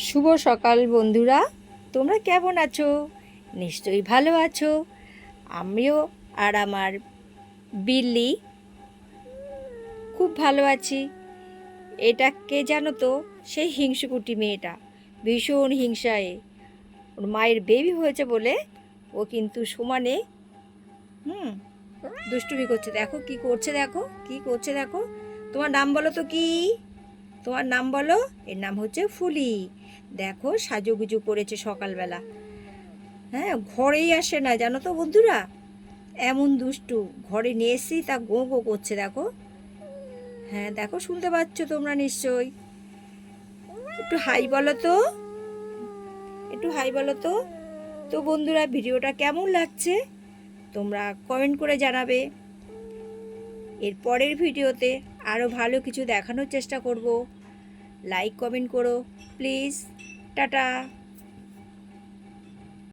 শুভ সকাল বন্ধুরা, তোমরা কেমন আছো? নিশ্চয়ই ভালো আছো। আমিও আর আমার বিল্লি খুব ভালো আছি। এটা কে জানো তো? সেই হিংসুকুটি মেয়েটা, ভীষণ হিংসায়। ওর মায়ের বেবি হয়েছে বলে ও কিন্তু সমানে হুম দুষ্টুমি করছে। দেখো কি করছে, দেখো কি করছে, দেখো। তোমার নাম বলো তো কি? তোমার নাম বলো। এর নাম হচ্ছে ফুলি। দেখো সাজুগুজু করেছে সকালবেলা। হ্যাঁ, ঘরেই আসে না জানো তো বন্ধুরা, এমন দুষ্টু। ঘরে নিয়ে এসেই তা গো গো করছে, দেখো। হ্যাঁ দেখো, শুনতে পাচ্ছ তোমরা নিশ্চয়ই। একটু হাই বলো তো, একটু হাই বলো তো। তো বন্ধুরা, ভিডিওটা কেমন লাগছে তোমরা কমেন্ট করে জানাবে। এর পরের ভিডিওতে আরও ভালো কিছু দেখানোর চেষ্টা করব। লাইক কমেন্ট করো প্লিজ। টাটা।